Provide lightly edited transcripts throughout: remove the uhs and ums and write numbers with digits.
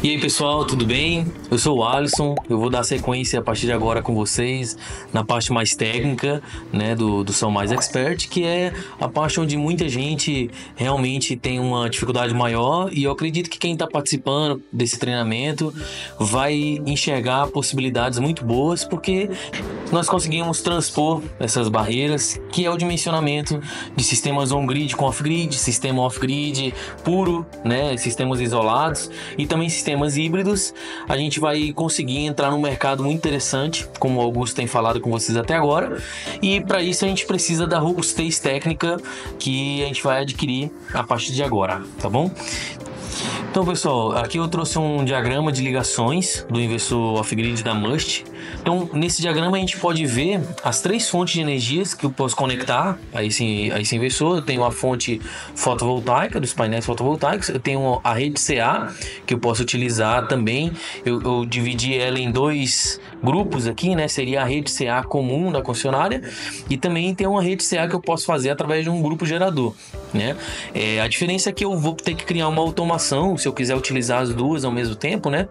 E aí pessoal, tudo bem? Eu sou o Alisson, eu vou dar sequência a partir de agora com vocês na parte mais técnica, né, do São Mais Expert, que é a parte onde muita gente realmente tem uma dificuldade maior, e eu acredito que quem está participando desse treinamento vai enxergar possibilidades muito boas, porque nós conseguimos transpor essas barreiras, que é o dimensionamento de sistemas on-grid com off-grid, sistema off-grid puro, né, sistemas isolados e também sistemas híbridos. A gente vai conseguir entrar num mercado muito interessante, como o Augusto tem falado com vocês até agora, e para isso a gente precisa da robustez técnica que a gente vai adquirir a partir de agora, tá bom? Então pessoal, aqui eu trouxe um diagrama de ligações do inversor off-grid da Must. Então nesse diagrama a gente pode ver as três fontes de energias que eu posso conectar a esse inversor. Eu tenho a fonte fotovoltaica, dos painéis fotovoltaicos, eu tenho a rede CA, que eu posso utilizar também. Eu dividi ela em dois grupos aqui, né? Seria a rede CA comum da concessionária, e também tem uma rede CA que eu posso fazer através de um grupo gerador, né? A diferença é que eu vou ter que criar uma automação, se eu quiser utilizar as duas ao mesmo tempo, né?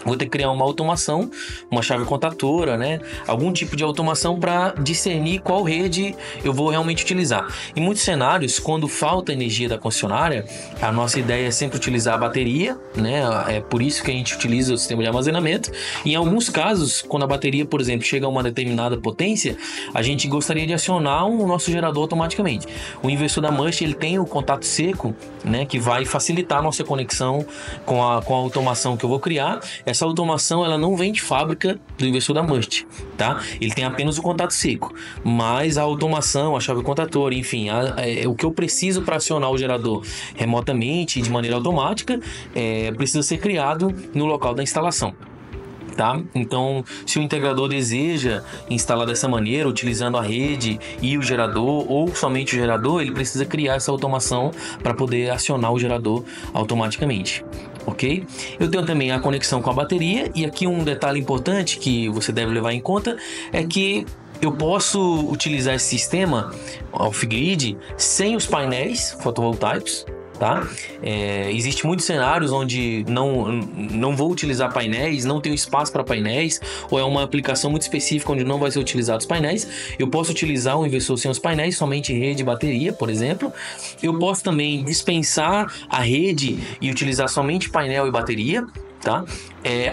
Vou ter que criar uma automação, uma chave contatora, né? Algum tipo de automação para discernir qual rede eu vou realmente utilizar. Em muitos cenários, quando falta energia da concessionária, a nossa ideia é sempre utilizar a bateria, né? É por isso que a gente utiliza o sistema de armazenamento. E em alguns casos, quando a bateria, por exemplo, chega a uma determinada potência, a gente gostaria de acionar o nosso gerador automaticamente. O inversor da Must, ele tem o contato seco, né? Que vai facilitar a nossa conexão com a automação que eu vou criar. Essa automação, ela não vem de fábrica do inversor da Must, tá? Ele tem apenas o contato seco, mas a automação, a chave contatora, enfim, o que eu preciso para acionar o gerador remotamente, de maneira automática, precisa ser criado no local da instalação. Tá? Então, se o integrador deseja instalar dessa maneira, utilizando a rede e o gerador, ou somente o gerador, ele precisa criar essa automação para poder acionar o gerador automaticamente. Ok? Eu tenho também a conexão com a bateria, e aqui um detalhe importante que você deve levar em conta é que eu posso utilizar esse sistema off-grid sem os painéis fotovoltaicos. Tá? Existem muitos cenários onde não vou utilizar painéis, não tenho espaço para painéis, ou é uma aplicação muito específica onde não vai ser utilizado os painéis. Eu posso utilizar um inversor sem os painéis, somente rede e bateria, por exemplo. Eu posso também dispensar a rede e utilizar somente painel e bateria. Tá?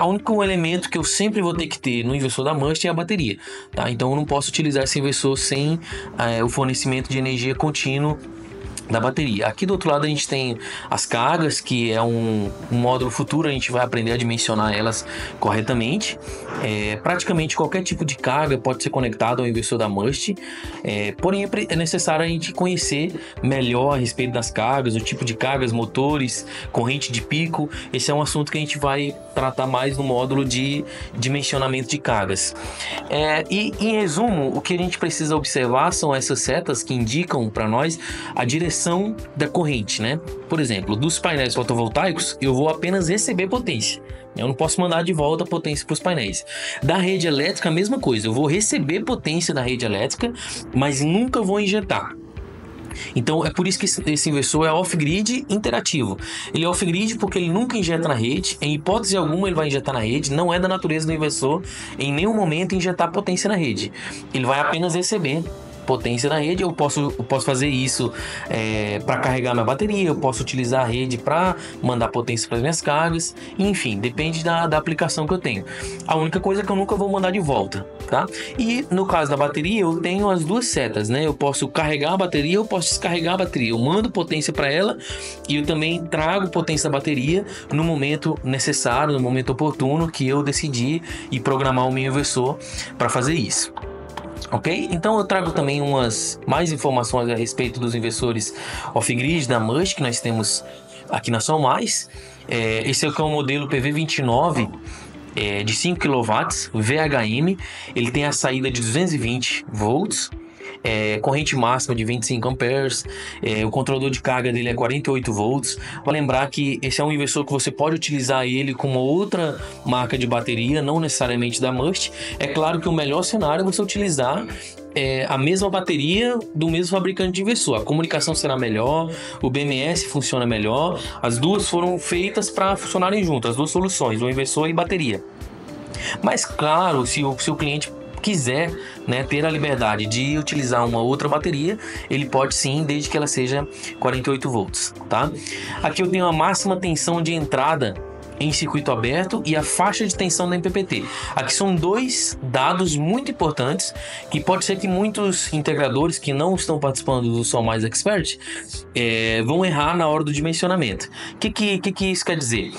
O único elemento que eu sempre vou ter que ter no inversor da Must é a bateria, tá? Então eu não posso utilizar esse inversor sem o fornecimento de energia contínuo da bateria. Aqui do outro lado a gente tem as cargas, que é um módulo futuro, a gente vai aprender a dimensionar elas corretamente. Praticamente qualquer tipo de carga pode ser conectado ao inversor da Must, porém é necessário a gente conhecer melhor a respeito das cargas, o tipo de cargas, motores, corrente de pico. Esse é um assunto que a gente vai tratar mais no módulo de dimensionamento de cargas. E em resumo, o que a gente precisa observar são essas setas que indicam para nós a direção da corrente, né? Por exemplo, dos painéis fotovoltaicos, eu vou apenas receber potência. Eu não posso mandar de volta a potência para os painéis. Da rede elétrica, a mesma coisa. Eu vou receber potência da rede elétrica, mas nunca vou injetar. Então é por isso que esse inversor é off-grid interativo. Ele é off-grid porque ele nunca injeta na rede. Em hipótese alguma ele vai injetar na rede. Não é da natureza do inversor em nenhum momento injetar potência na rede. Ele vai apenas receber potência na rede. Eu posso fazer isso para carregar minha bateria, eu posso utilizar a rede para mandar potência para as minhas cargas, enfim, depende da aplicação que eu tenho. A única coisa é que eu nunca vou mandar de volta, tá? E no caso da bateria, eu tenho as duas setas, né? Eu posso carregar a bateria, eu posso descarregar a bateria. Eu mando potência para ela e eu também trago potência da bateria no momento necessário, no momento oportuno que eu decidi e programar o meu inversor para fazer isso. Ok? Então eu trago também mais informações a respeito dos inversores off-grid da Must que nós temos aqui na São Mais. Esse aqui é o modelo PV29 de 5 kW VHM. Ele tem a saída de 220 volts. corrente máxima de 25 amperes, o controlador de carga dele é 48 volts. Vale lembrar que esse é um inversor que você pode utilizar ele com uma outra marca de bateria, não necessariamente da Must. É claro que o melhor cenário é você utilizar a mesma bateria do mesmo fabricante de inversor. A comunicação será melhor, o BMS funciona melhor. As duas foram feitas para funcionarem juntas, as duas soluções, o inversor e bateria. Mas claro, se o seu cliente quiser, né, ter a liberdade de utilizar uma outra bateria, ele pode sim, desde que ela seja 48 volts, tá? Aqui eu tenho a máxima tensão de entrada em circuito aberto e a faixa de tensão da MPPT. Aqui são dois dados muito importantes que pode ser que muitos integradores que não estão participando do Som Mais Expert vão errar na hora do dimensionamento. O que isso quer dizer?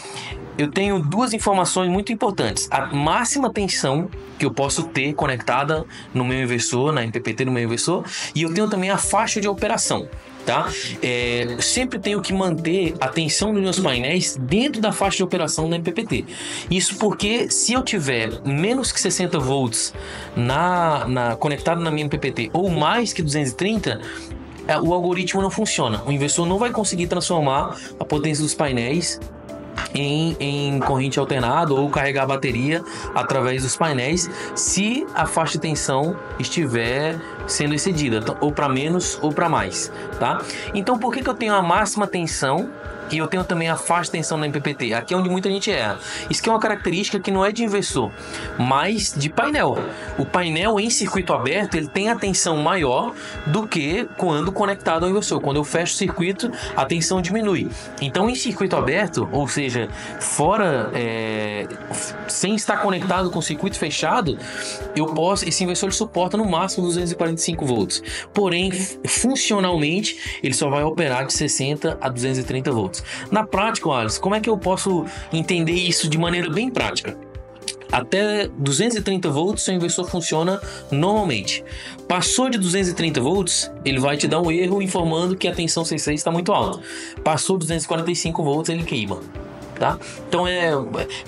Eu tenho duas informações muito importantes. A máxima tensão que eu posso ter conectada no meu inversor, na MPPT do meu inversor, e eu tenho também a faixa de operação. Tá? Sempre tenho que manter a tensão dos meus painéis dentro da faixa de operação da MPPT. Isso porque se eu tiver menos que 60 volts conectado na minha MPPT ou mais que 230, o algoritmo não funciona. O inversor não vai conseguir transformar a potência dos painéis em corrente alternada ou carregar a bateria através dos painéis se a faixa de tensão estiver sendo excedida, ou para menos ou para mais, tá? Então por que eu tenho a máxima tensão e eu tenho também a faixa de tensão na MPPT? Aqui é onde muita gente erra. Isso aqui é uma característica que não é de inversor, mas de painel. O painel em circuito aberto, ele tem a tensão maior do que quando conectado ao inversor. Quando eu fecho o circuito, a tensão diminui. Então em circuito aberto, ou seja, fora, sem estar conectado com o circuito fechado, esse inversor ele suporta no máximo 245 volts. Porém, funcionalmente, ele só vai operar de 60 a 230 volts. Na prática, Alisson, como é que eu posso entender isso de maneira bem prática? Até 230 volts, seu inversor funciona normalmente. Passou de 230 volts, ele vai te dar um erro informando que a tensão C6 está muito alta. Passou 245 volts, ele queima. Tá? Então é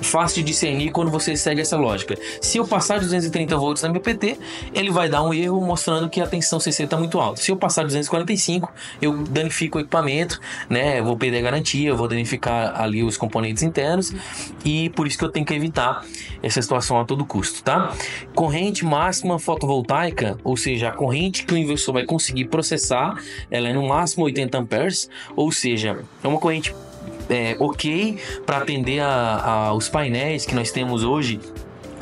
fácil de discernir quando você segue essa lógica. Se eu passar de 230 volts na MPPT, ele vai dar um erro mostrando que a tensão CC está muito alta. Se eu passar de 245, eu danifico o equipamento, né? Vou perder a garantia, vou danificar ali os componentes internos, e por isso que eu tenho que evitar essa situação a todo custo, tá? Corrente máxima fotovoltaica, ou seja, a corrente que o inversor vai conseguir processar, ela é no máximo 80 amperes, ou seja, é uma corrente ok para atender aos painéis que nós temos hoje,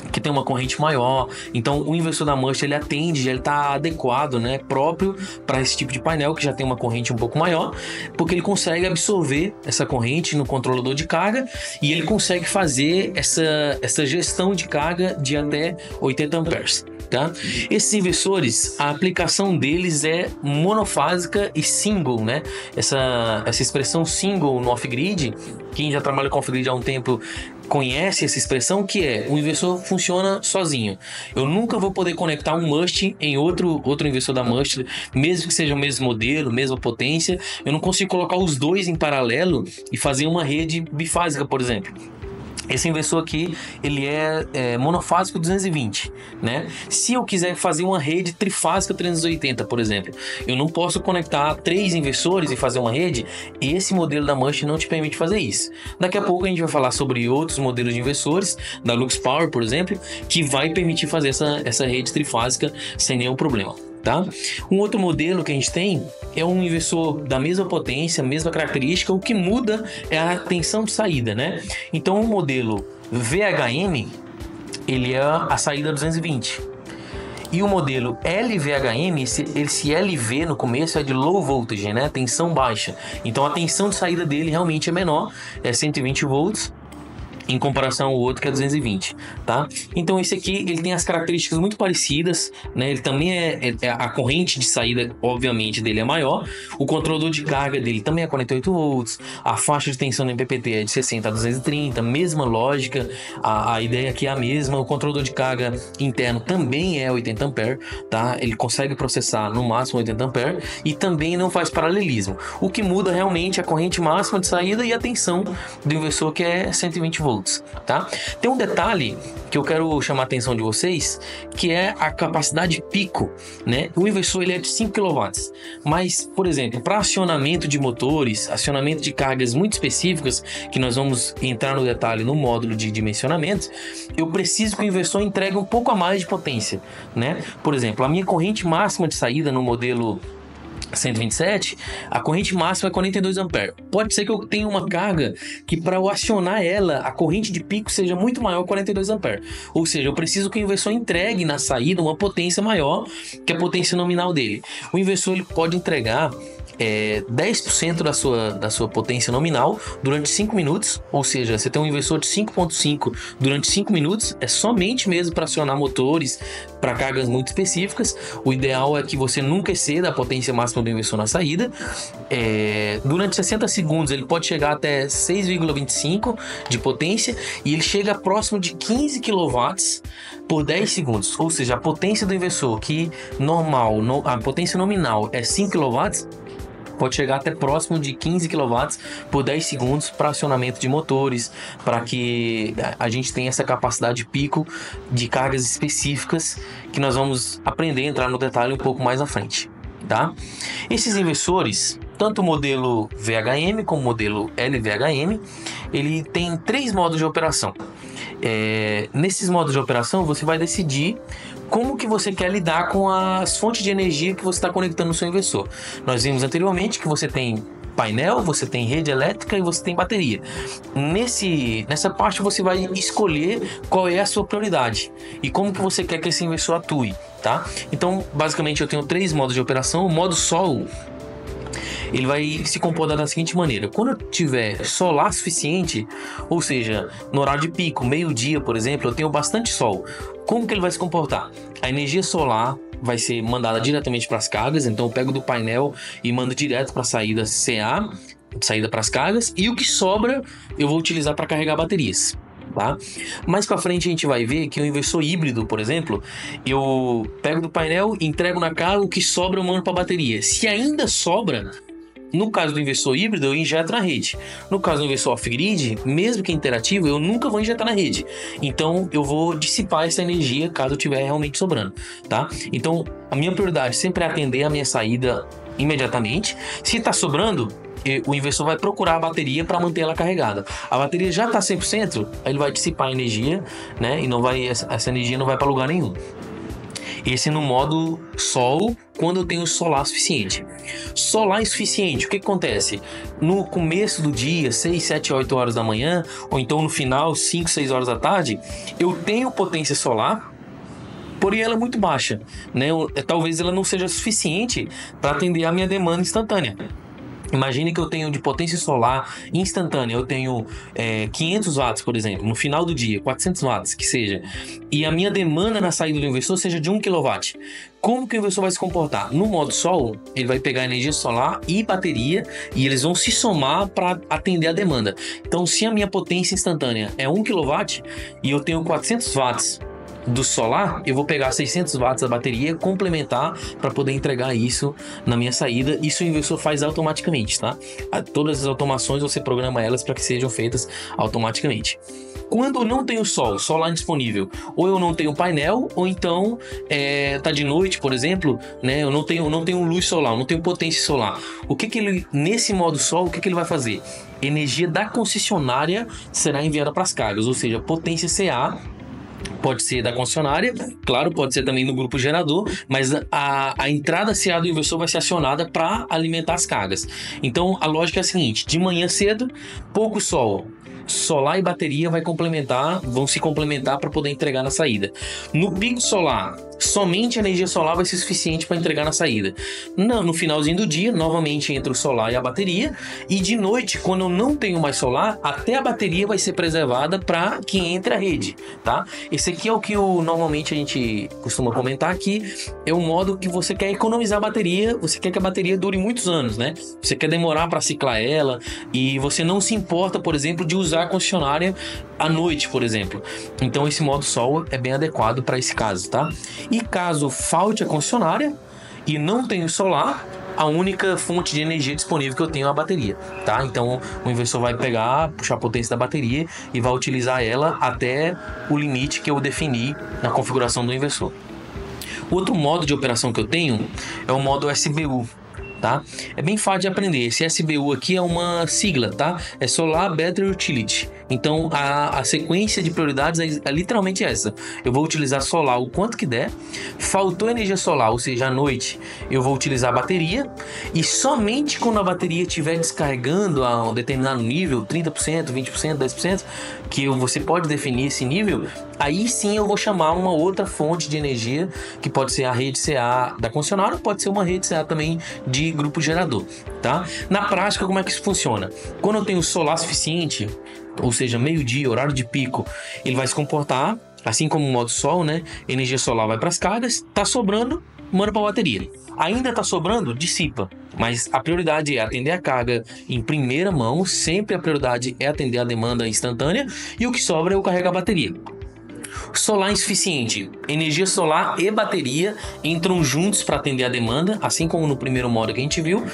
que tem uma corrente maior. Então o inversor da Must ele atende, ele está adequado, né, próprio para esse tipo de painel que já tem uma corrente um pouco maior, porque ele consegue absorver essa corrente no controlador de carga e ele consegue fazer essa gestão de carga de até 80 amperes. Tá? Esses inversores, a aplicação deles é monofásica e single, né? Essa expressão single no off-grid, quem já trabalha com off-grid há um tempo conhece essa expressão, que o inversor funciona sozinho. Eu nunca vou poder conectar um Must em outro inversor da Must, mesmo que seja o mesmo modelo, mesma potência. Eu não consigo colocar os dois em paralelo e fazer uma rede bifásica, por exemplo. Esse inversor aqui, ele é monofásico 220, né? Se eu quiser fazer uma rede trifásica 380, por exemplo, eu não posso conectar 3 inversores e fazer uma rede. Esse modelo da Must não te permite fazer isso. Daqui a pouco a gente vai falar sobre outros modelos de inversores, da Lux Power, por exemplo, que vai permitir fazer essa rede trifásica sem nenhum problema. Tá? Um outro modelo que a gente tem é um inversor da mesma potência, mesma característica, o que muda é a tensão de saída, né? Então o modelo VHM, ele é a saída 220. E o modelo LVHM, esse LV no começo é de low voltage, né? Tensão baixa. Então a tensão de saída dele realmente é menor, é 120 volts. Em comparação ao outro que é 220, tá? Então esse aqui, ele tem as características muito parecidas, né? Ele também a corrente de saída, obviamente, dele é maior. O controlador de carga dele também é 48 volts. A faixa de tensão do MPPT é de 60 a 230, mesma lógica. A ideia aqui é a mesma. O controlador de carga interno também é 80 ampere, tá? Ele consegue processar no máximo 80 ampere e também não faz paralelismo. O que muda realmente é a corrente máxima de saída e a tensão do inversor, que é 120 volts. volts, tá? Tem um detalhe que eu quero chamar a atenção de vocês, que é a capacidade pico, né? O inversor ele é de 5 kW, mas, por exemplo, para acionamento de motores, acionamento de cargas muito específicas, que nós vamos entrar no detalhe no módulo de dimensionamento, eu preciso que o inversor entregue um pouco a mais de potência, né? Por exemplo, a minha corrente máxima de saída no modelo 127, a corrente máxima é 42 amperes. Pode ser que eu tenha uma carga que para eu acionar ela, a corrente de pico seja muito maior que 42 amperes. Ou seja, eu preciso que o inversor entregue na saída uma potência maior que a potência nominal dele. O inversor ele pode entregar 10% da sua potência nominal durante 5 minutos, ou seja, você tem um inversor de 5.5 durante 5 minutos, é somente mesmo para acionar motores para cargas muito específicas. O ideal é que você nunca exceda a potência máxima do inversor na saída. Durante 60 segundos ele pode chegar até 6,25 de potência e ele chega próximo de 15 kW por 10 segundos, ou seja, a potência do inversor que a potência nominal é 5 kW, pode chegar até próximo de 15 kW por 10 segundos para acionamento de motores, para que a gente tenha essa capacidade pico de cargas específicas que nós vamos aprender a entrar no detalhe um pouco mais à frente, tá? Esses inversores, tanto o modelo VHM como o modelo LVHM, ele tem 3 modos de operação. Nesses modos de operação você vai decidir como que você quer lidar com as fontes de energia que você está conectando no seu inversor. Nós vimos anteriormente que você tem painel, você tem rede elétrica e você tem bateria. Nessa parte você vai escolher qual é a sua prioridade e como que você quer que esse inversor atue, tá? Então, basicamente eu tenho 3 modos de operação. O modo sol, ele vai se comportar da seguinte maneira: quando eu tiver solar suficiente, ou seja, no horário de pico, meio-dia, por exemplo, eu tenho bastante sol. Como que ele vai se comportar? A energia solar vai ser mandada diretamente para as cargas, então eu pego do painel e mando direto para a saída CA, saída para as cargas, e o que sobra eu vou utilizar para carregar baterias. Tá? Mais para frente a gente vai ver que o inversor híbrido, por exemplo, eu pego do painel, entrego na carga, o que sobra eu mando para a bateria. Se ainda sobra, no caso do inversor híbrido, eu injeto na rede. No caso do inversor off-grid, mesmo que interativo, eu nunca vou injetar na rede. Então, eu vou dissipar essa energia caso eu tiver realmente sobrando, tá? Então, a minha prioridade sempre é atender a minha saída imediatamente. Se está sobrando, o inversor vai procurar a bateria para manter ela carregada. A bateria já está 100%, aí ele vai dissipar a energia, né? E essa energia não vai para lugar nenhum. Esse no modo sol, quando eu tenho solar suficiente. Solar insuficiente, o que acontece? No começo do dia, 6, 7, 8 horas da manhã, ou então no final, 5, 6 horas da tarde, eu tenho potência solar, porém ela é muito baixa, né? Talvez ela não seja suficiente para atender a minha demanda instantânea. Imagine que eu tenho de potência solar instantânea, eu tenho 500 watts, por exemplo, no final do dia, 400 watts, que seja, e a minha demanda na saída do inversor seja de 1 kW. Como que o inversor vai se comportar? No modo sol, ele vai pegar energia solar e bateria e eles vão se somar para atender a demanda. Então, se a minha potência instantânea é 1 kW e eu tenho 400 watts do solar, eu vou pegar 600 watts da bateria, complementar para poder entregar isso na minha saída. Isso o inversor faz automaticamente, tá? Todas as automações você programa elas para que sejam feitas automaticamente. Quando eu não tenho solar disponível, ou eu não tenho painel, ou então tá de noite, por exemplo, né? Eu não tenho luz solar, eu não tenho potência solar. Nesse modo sol, o que ele vai fazer? Energia da concessionária será enviada para as cargas, ou seja, potência CA. Pode ser da concessionária, claro, pode ser também no grupo gerador, mas a entrada CA do inversor vai ser acionada para alimentar as cargas. Então a lógica é a seguinte: de manhã cedo, pouco sol, solar e bateria vão se complementar para poder entregar na saída. No pico solar, somente a energia solar vai ser suficiente para entregar na saída. No finalzinho do dia, novamente entra o solar e a bateria, e de noite, quando eu não tenho mais solar, até a bateria vai ser preservada para que entre a rede, tá? Esse aqui é o que normalmente a gente costuma comentar aqui, é um modo que você quer economizar a bateria, você quer que a bateria dure muitos anos, né? Você quer demorar para ciclar ela e você não se importa, por exemplo, de usar a concessionária à noite, por exemplo. Então esse modo sol é bem adequado para esse caso, tá? E caso falte a concessionária e não tenho solar, a única fonte de energia disponível que eu tenho é a bateria, tá? Então o inversor vai pegar, puxar a potência da bateria e vai utilizar ela até o limite que eu defini na configuração do inversor. Outro modo de operação que eu tenho é o modo SBU. Tá? É bem fácil de aprender. Esse SBU aqui é uma sigla, tá? É Solar Battery Utility. Então a sequência de prioridades é literalmente essa. Eu vou utilizar solar o quanto que der. Faltou energia solar, ou seja, à noite, eu vou utilizar a bateria. E somente quando a bateria estiver descarregando a um determinado nível, 30%, 20%, 10%, que você pode definir esse nível, aí sim eu vou chamar uma outra fonte de energia, que pode ser a rede CA da concessionária, pode ser uma rede CA também de grupo gerador, tá? Na prática, como é que isso funciona? Quando eu tenho solar suficiente, ou seja, meio-dia, horário de pico, ele vai se comportar assim como o modo sol, né? Energia solar vai para as cargas, tá sobrando, manda para a bateria. Ainda tá sobrando, dissipa. Mas a prioridade é atender a carga em primeira mão, sempre a prioridade é atender a demanda instantânea, e o que sobra eu carrego a bateria. Solar insuficiente, energia solar e bateria entram juntos para atender a demanda, assim como no primeiro modo que a gente viu,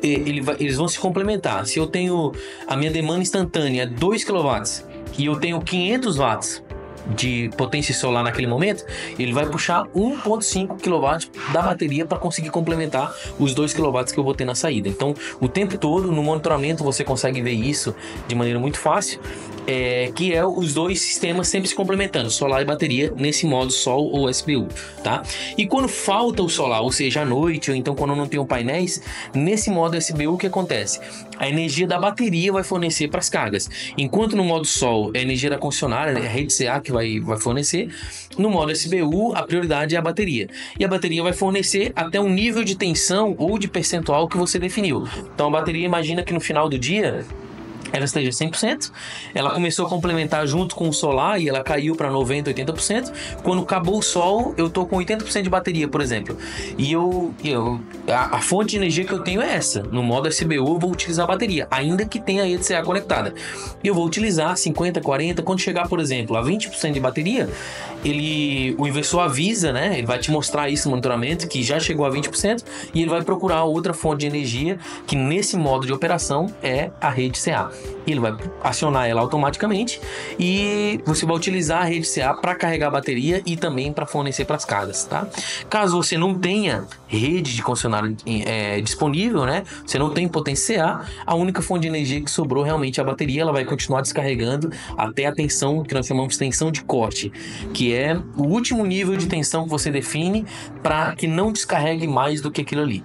eles vão se complementar. Se eu tenho a minha demanda instantânea 2 kW e eu tenho 500 watts de potência solar naquele momento, ele vai puxar 1,5 kW da bateria para conseguir complementar os 2 kW que eu vou ter na saída. Então, o tempo todo no monitoramento você consegue ver isso de maneira muito fácil, que é os dois sistemas sempre se complementando, solar e bateria, nesse modo sol ou SBU, tá? E quando falta o solar, ou seja, à noite, ou então quando eu não tenho painéis, nesse modo SBU o que acontece? A energia da bateria vai fornecer para as cargas, enquanto no modo sol é a energia da concessionária, a rede CA que vai fornecer. No modo SBU, a prioridade é a bateria. E a bateria vai fornecer até um nível de tensão ou de percentual que você definiu. Então a bateria, imagina que no final do dia ela esteja 100%, ela começou a complementar junto com o solar e ela caiu para 90%, 80%. Quando acabou o sol, eu tô com 80% de bateria, por exemplo. E a fonte de energia que eu tenho é essa. No modo SBU eu vou utilizar a bateria, ainda que tenha a rede CA conectada. Eu vou utilizar 50%, 40%. Quando chegar, por exemplo, a 20% de bateria, o inversor avisa, né? Ele vai te mostrar isso no monitoramento, que já chegou a 20%, e ele vai procurar outra fonte de energia, que nesse modo de operação é a rede CA. Ele vai acionar ela automaticamente e você vai utilizar a rede CA para carregar a bateria e também para fornecer para as cargas, tá? Caso você não tenha rede de concessionária disponível, né? Você não tem potência CA, a única fonte de energia que sobrou realmente é a bateria. Ela vai continuar descarregando até a tensão que nós chamamos de tensão de corte, que é o último nível de tensão que você define para que não descarregue mais do que aquilo ali,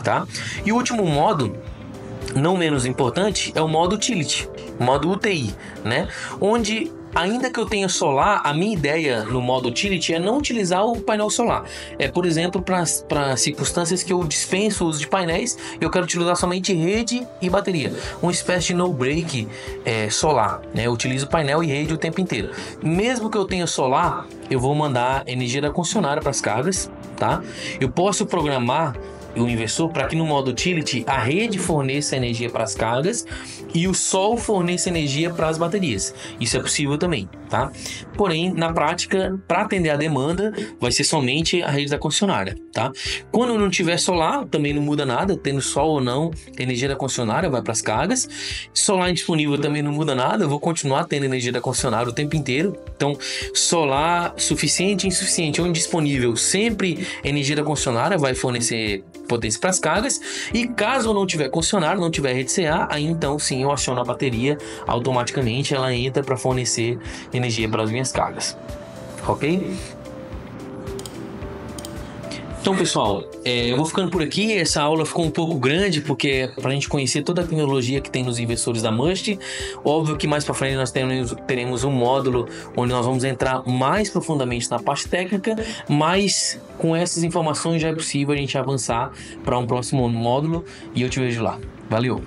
tá? E o último modo, não menos importante, é o modo utility, modo UTI, né? Onde, ainda que eu tenha solar, a minha ideia no modo utility é não utilizar o painel solar. Por exemplo, para circunstâncias que eu dispenso o uso de painéis, eu quero utilizar somente rede e bateria. Uma espécie de no-break solar, né? Eu utilizo painel e rede o tempo inteiro. Mesmo que eu tenha solar, eu vou mandar energia da concessionária para as cargas, tá? Eu posso programar o inversor para que no modo utility a rede forneça energia para as cargas e o sol forneça energia para as baterias. Isso é possível também, tá? Porém, na prática, para atender a demanda, vai ser somente a rede da concessionária, tá? Quando não tiver solar, também não muda nada, tendo sol ou não, a energia da concessionária vai para as cargas. Solar indisponível também não muda nada, eu vou continuar tendo energia da concessionária o tempo inteiro. Então, solar suficiente, insuficiente ou indisponível, sempre energia da concessionária vai fornecer potência para as cargas. E caso eu não tiver concessionário, não tiver rede CA, aí então sim eu aciono a bateria automaticamente, ela entra para fornecer energia para as minhas cargas, ok? Então, pessoal, eu vou ficando por aqui. Essa aula ficou um pouco grande porque é para a gente conhecer toda a tecnologia que tem nos inversores da Must. Óbvio que mais para frente nós teremos um módulo onde nós vamos entrar mais profundamente na parte técnica, mas com essas informações já é possível a gente avançar para um próximo módulo e eu te vejo lá. Valeu!